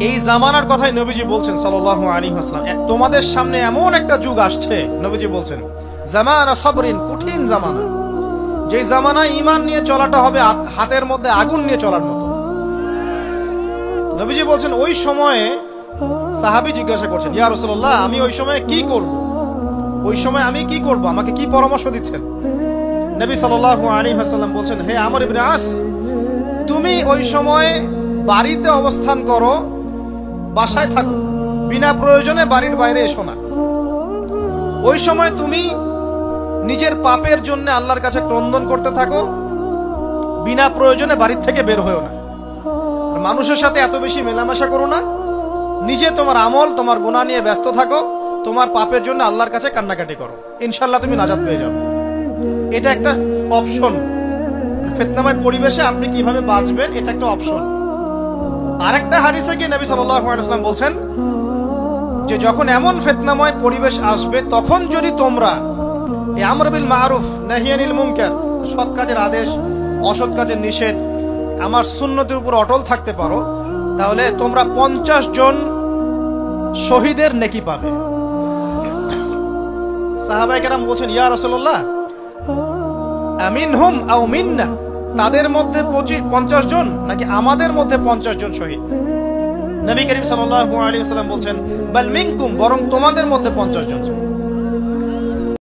এই জামানার কথাই নবীজি বলছেন সাল্লাল্লাহু আলাইহি ওয়াসাল্লাম, তোমাদের সামনে এমন একটা যুগ আসছে, নবীজি বলছেন জামানা সাবরিন, কঠিন জামানা, যে জামানায় ঈমান নিয়ে চলাটা হবে হাতের মধ্যে আগুন নিয়ে চলার মতো। নবীজি বলছেন ওই সময়ে সাহাবী জিজ্ঞাসা করছেন, ইয়া রাসূলুল্লাহ, আমি ওই সময়ে কি করব? ওই সময় আমি কি করব, আমাকে কি পরামর্শ দিচ্ছেন? নবী সাল্লাল্লাহু আলাইহি ওয়াসাল্লাম বলছেন, হে আমর ইবনে আস, তুমি ওই সময় বাড়িতে অবস্থান করো, বাসায় থাকো, বিনা প্রয়োজনে বাড়ির বাইরে এসো না। ওই সময় তুমি নিজের পাপের জন্য আল্লাহর কাছে ক্রন্দন করতে থাকো, বিনা প্রয়োজনে বাড়ির থেকে বের হয়েও না। মানুষের সাথে এত বেশি মেলামেশা করো না, নিজে তোমার আমল, তোমার গুনাহ নিয়ে ব্যস্ত থাকো, তোমার পাপের জন্য আল্লাহর কাছে কান্নাকাটি করো, ইনশাআল্লাহ তুমি নাজাত পেয়ে যাবে। এটা একটা অপশন, ফিতনাময় পরিবেশে আপনি কিভাবে বাঁচবেন, এটা একটা অপশন। আরেকটা হাদিসে গিয়ে নবী সাল্লাল্লাহু আলাইহি ওয়াসাল্লাম বলছেন যে যখন এমন ফিতনাময় পরিবেশ আসবে, তখন যদি তোমরা এই আমর বিল মারুফ নাহি আনিল মুনকার, সৎ কাজের আদেশ, অসৎ কাজের নিষেধ, আমার সুন্নতের উপর অটল থাকতে পারো, তাহলে তোমরা 50 জন শহীদের নেকি পাবে। সাহাবায়ে কেরাম বলছেন, ইয়া রাসূলুল্লাহ, আমিনহুম আও মিন্না, তাদের মধ্যে 50 জন নাকি আমাদের মধ্যে 50 জন শহীদ? নবী করিম সাল্লাল্লাহু আলাইহি ওয়াসাল্লাম বলছেন, বাল মিনকুম, বরং তোমাদের মধ্যে 50 জন।